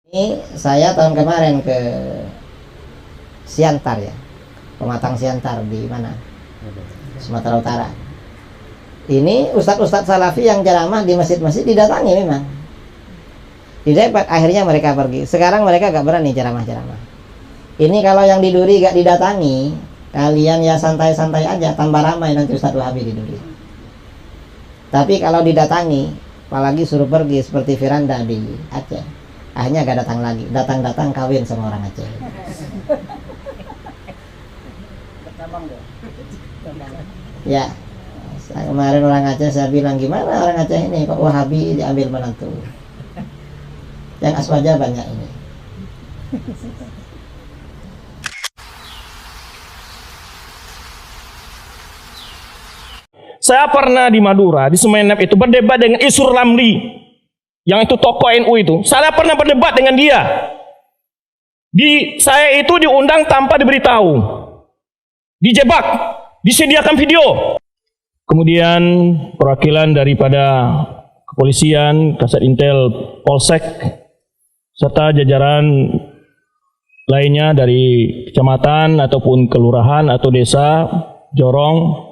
Ini saya tahun kemarin ke Siantar ya, Pematang Siantar di mana? Sumatera Utara. Ini ustadz-ustadz salafi yang ceramah di masjid-masjid didatangi memang. Didapat, akhirnya mereka pergi. Sekarang mereka gak berani ceramah-ceramah. Ini kalau yang di Duri gak didatangi, kalian ya santai-santai aja, tambah ramai nanti Ustadz Wahabi di Duri. Tapi kalau didatangi, apalagi suruh pergi seperti Firanda di Aceh, akhirnya gak datang lagi. Datang-datang kawin sama orang Aceh. Ya, kemarin orang Aceh saya bilang, gimana orang Aceh ini kok Wahabi diambil menantu? Yang aswaja banyak ini. Saya pernah di Madura, di Sumeneb itu berdebat dengan Isur Lamli, yang itu tokoh NU itu. Saya pernah berdebat dengan dia. Saya itu diundang tanpa diberitahu, dijebak, disediakan video. Kemudian perwakilan daripada kepolisian, Kasat Intel, Polsek, serta jajaran lainnya dari kecamatan ataupun kelurahan atau desa Jorong,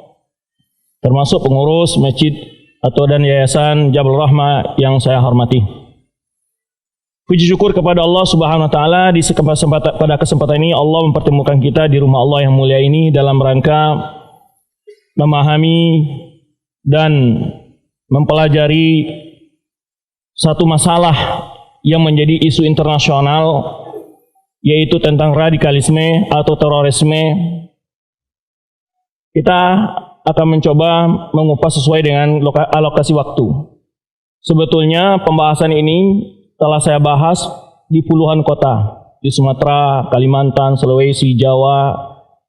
termasuk pengurus masjid atau dan yayasan Jabal Rahmah yang saya hormati. Puji syukur kepada Allah Subhanahu wa taala pada kesempatan ini Allah mempertemukan kita di rumah Allah yang mulia ini dalam rangka memahami dan mempelajari satu masalah yang menjadi isu internasional, yaitu tentang radikalisme atau terorisme. Kita akan mencoba mengupas sesuai dengan alokasi waktu. Sebetulnya pembahasan ini telah saya bahas di puluhan kota, di Sumatera, Kalimantan, Sulawesi, Jawa,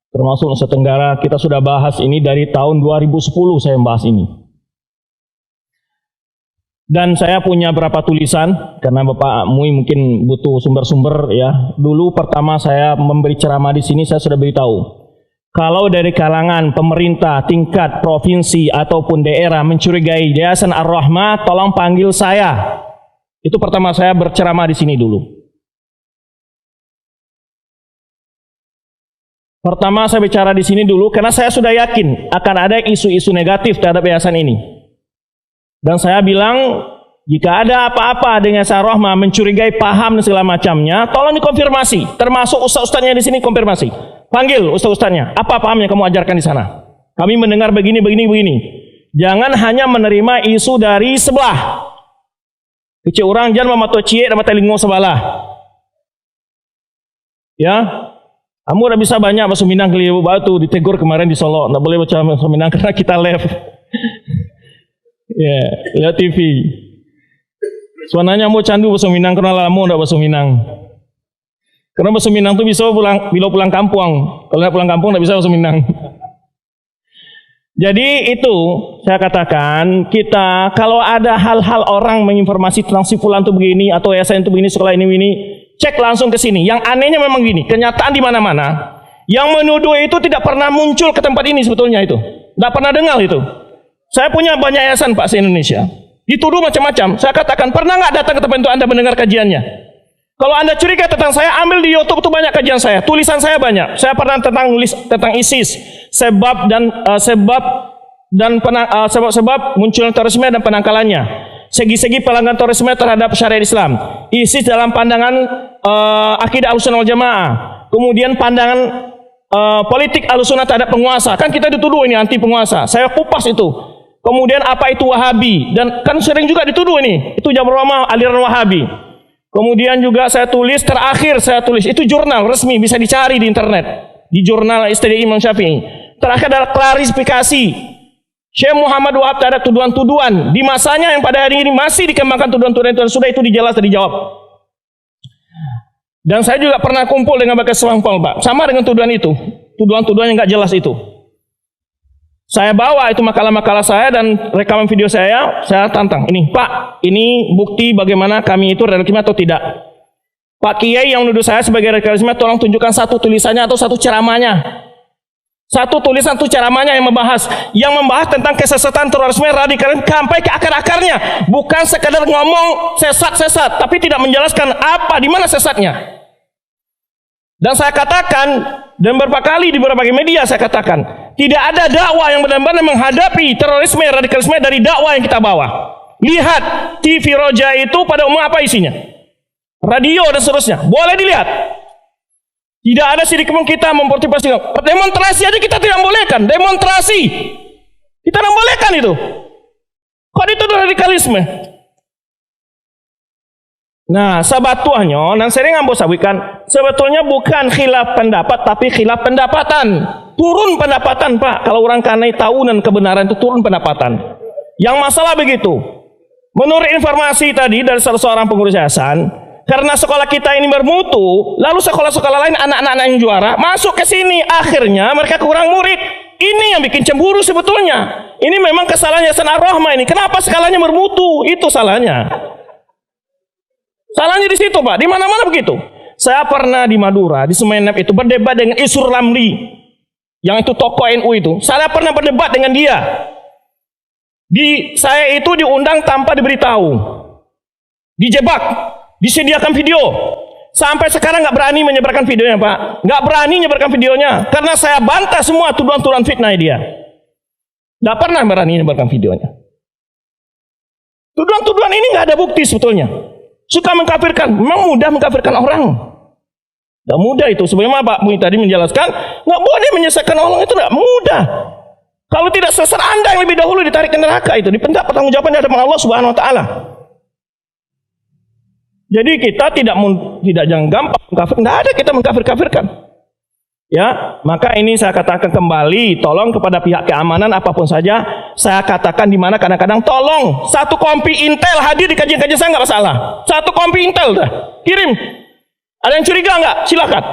termasuk Nusa Tenggara. Kita sudah bahas ini dari tahun 2010 saya membahas ini. Dan saya punya beberapa tulisan, karena Bapak Mui mungkin butuh sumber-sumber ya. Dulu pertama saya memberi ceramah di sini, saya sudah beritahu, kalau dari kalangan pemerintah tingkat provinsi ataupun daerah mencurigai Yayasan Ar-Rahmah, tolong panggil saya. Itu pertama saya berceramah di sini dulu. Pertama saya bicara di sini dulu karena saya sudah yakin akan ada isu-isu negatif terhadap yayasan ini. Dan saya bilang, jika ada apa-apa dengan Yayasan Ar-Rahmah mencurigai paham dan segala macamnya, tolong dikonfirmasi. Termasuk ustaz-ustaznya di sini konfirmasi. Panggil ustaz-ustaznya, apa pahamnya kamu ajarkan di sana? Kami mendengar begini. Jangan hanya menerima isu dari sebelah. Kecil orang jangan mematok cie dan mata lingo sebelah. Ya, kamu udah bisa banyak bahasa Minang kali batu ditegur kemarin di Solo, nggak boleh baca bahasa Minang karena kita live. Ya, lihat TV. Sebenarnya mau candu bahasa Minang karena lama udah bahasa Minang. Karena bahasa Minang tuh bisa bila pulang kampung. Kalau nggak pulang kampung nggak bisa bahasa Minang. Jadi itu saya katakan, kita kalau ada hal-hal orang menginformasi tentang si fulan tuh begini atau yayasan itu begini, sekolah ini, cek langsung ke sini. Yang anehnya memang gini, kenyataan di mana-mana. Yang menuduh itu tidak pernah muncul ke tempat ini sebetulnya itu. Tidak pernah dengar itu. Saya punya banyak yayasan Pak se-Indonesia. Dituduh macam-macam. Saya katakan, pernah nggak datang ke tempat itu Anda mendengar kajiannya? Kalau Anda curiga tentang saya, ambil di YouTube itu banyak kajian saya, tulisan saya banyak. Saya pernah nulis tentang ISIS, sebab munculnya terorisme dan penangkalannya, segi-segi pelanggaran terorisme terhadap syariat Islam, ISIS dalam pandangan akidah Ahlussunnah wal Jamaah, kemudian pandangan politik Ahlussunnah terhadap penguasa. Kan kita dituduh ini anti penguasa. Saya kupas itu. Kemudian apa itu Wahabi, dan kan sering juga dituduh ini itu Jabal Rahmah aliran Wahabi. Kemudian juga terakhir saya tulis, itu jurnal resmi, bisa dicari di internet, di jurnal ISTIDI Imam Syafi'i. Terakhir adalah klarifikasi Syekh Muhammad Wahab terhadap tuduhan-tuduhan di masanya yang pada hari ini masih dikembangkan tuduhan-tuduhan itu, sudah itu dijelas dan dijawab. Dan saya juga pernah kumpul dengan Bakas Wampol, Pak, sama dengan tuduhan itu, tuduhan-tuduhan yang nggak jelas itu. Saya bawa itu makalah-makalah saya dan rekaman video saya tantang. Ini Pak, ini bukti bagaimana kami itu radikalisme atau tidak. Pak Kiai yang menuduh saya sebagai radikalisme, tolong tunjukkan satu tulisannya atau satu ceramahnya. Satu tulisan tuh ceramahnya yang membahas tentang kesesatan terorisme radikal sampai ke akar-akarnya, bukan sekadar ngomong sesat-sesat, tapi tidak menjelaskan apa di mana sesatnya. Dan saya katakan, dan beberapa kali di berbagai media saya katakan, tidak ada dakwah yang benar-benar menghadapi terorisme radikalisme dari dakwah yang kita bawa. Lihat TV Roja itu pada umum apa isinya, radio dan seterusnya, boleh dilihat. Tidak ada sedikit pun kita memmotivasi. Demonstrasi aja kita tidak bolehkan. Demonstrasi kita tidak bolehkan itu. Kok itu radikalisme? Nah, sebetulnya, dan sering ambo sawikan, sebetulnya bukan khilaf pendapat, tapi khilaf pendapatan. Turun pendapatan, Pak. Kalau orang kanai tahu dan kebenaran itu turun pendapatan. Yang masalah begitu. Menurut informasi tadi dari salah seorang pengurus yayasan, karena sekolah kita ini bermutu, lalu sekolah-sekolah lain anak-anak yang juara masuk ke sini, akhirnya mereka kurang murid. Ini yang bikin cemburu sebetulnya. Ini memang kesalahan Yayasan Ar-Rahmah ini. Kenapa skalanya bermutu? Itu salahnya. Salahnya di situ, Pak. Di mana-mana begitu. Saya pernah di Madura, di Semenep itu berdebat dengan Isur Lamli, yang itu tokoh NU itu. Saya pernah berdebat dengan dia. Saya itu diundang tanpa diberitahu, dijebak, disediakan video. Sampai sekarang nggak berani menyebarkan videonya, Pak. Nggak berani menyebarkan videonya karena saya bantah semua tuduhan-tuduhan fitnah dia. Nggak pernah berani menyebarkan videonya. Tuduhan-tuduhan ini nggak ada bukti sebetulnya. Suka mengkafirkan, memang mudah mengkafirkan orang. Nggak mudah itu. Sebagaimana Pak Mui tadi menjelaskan, nggak boleh menyesatkan orang itu nggak mudah. Kalau tidak sesat, Anda yang lebih dahulu ditarik ke neraka itu, dipendak pertanggungjawaban di hadapan Allah Subhanahu Wa Taala. Jadi kita tidak jangan gampang mengkafir, tidak ada kita mengkafir-kafirkan. Ya, maka ini saya katakan kembali, tolong kepada pihak keamanan apapun saja, saya katakan di mana kadang-kadang tolong satu kompi Intel hadir di kajian-kajian saya nggak masalah. Satu kompi Intel dah, kirim. Ada yang curiga nggak? Silakan.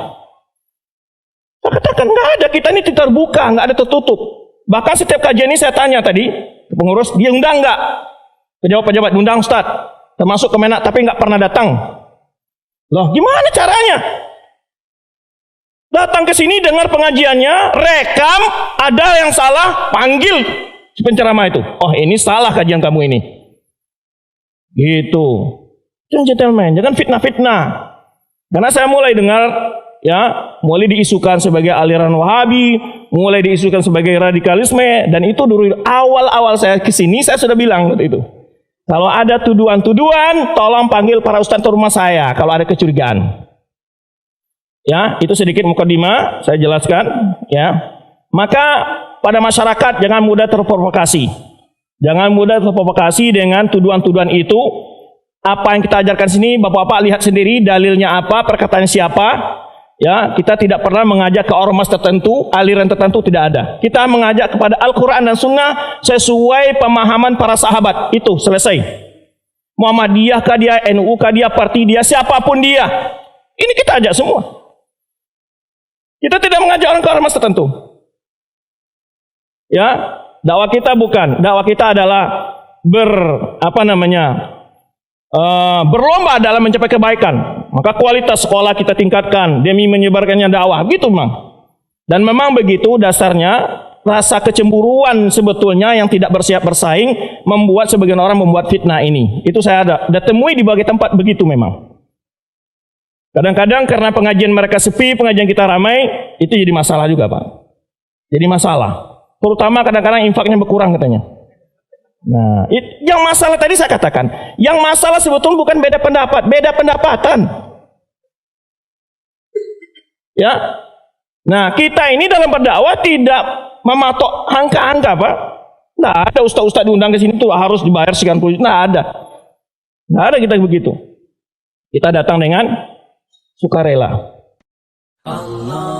Saya katakan nggak ada, kita ini terbuka, nggak ada tertutup. Bahkan setiap kajian ini saya tanya tadi ke pengurus, dia undang nggak? Pejabat-pejabat undang Ustaz, termasuk Kemenak, tapi nggak pernah datang. Loh, gimana caranya? Datang ke sini, dengar pengajiannya, rekam, ada yang salah, panggil si penceramah itu. Oh, ini salah kajian kamu ini. Gitu. Gentleman, jangan fitnah-fitnah. Karena saya mulai dengar, ya, mulai diisukan sebagai aliran Wahabi, mulai diisukan sebagai radikalisme, dan itu dulu awal-awal saya ke sini saya sudah bilang itu. Kalau ada tuduhan-tuduhan, tolong panggil para ustadz ke rumah saya kalau ada kecurigaan. Ya, itu sedikit mukadimah saya jelaskan, ya. Maka pada masyarakat jangan mudah terprovokasi. Jangan mudah terprovokasi dengan tuduhan-tuduhan itu. Apa yang kita ajarkan sini, Bapak-bapak lihat sendiri dalilnya apa, perkataan siapa. Ya, kita tidak pernah mengajak ke ormas tertentu, aliran tertentu, tidak ada. Kita mengajak kepada Al-Quran dan Sunnah sesuai pemahaman para sahabat. Itu selesai. Muhammadiyah kah dia, NU kah dia, parti dia, siapapun dia. Ini kita ajak semua. Kita tidak mengajak orang ke ormas tertentu. Ya, dakwah kita bukan. Dakwah kita adalah berlomba dalam mencapai kebaikan. Maka kualitas sekolah kita tingkatkan demi menyebarkannya dakwah, gitu memang. Dan memang begitu dasarnya, rasa kecemburuan sebetulnya yang tidak bersiap bersaing membuat sebagian orang membuat fitnah ini. Itu saya ada temui di berbagai tempat begitu memang. Kadang-kadang karena pengajian mereka sepi, pengajian kita ramai, itu jadi masalah juga, Pak. Jadi masalah. Terutama kadang-kadang infaknya berkurang katanya. Nah, yang masalah tadi saya katakan, yang masalah sebetulnya bukan beda pendapat, beda pendapatan. Ya. Nah, kita ini dalam berdakwah tidak mematok angka-angka, Pak. Nggak ada ustaz-ustaz diundang ke sini tuh harus dibayar sekian puluh. Nggak ada. Nggak ada kita begitu. Kita datang dengan sukarela. Allah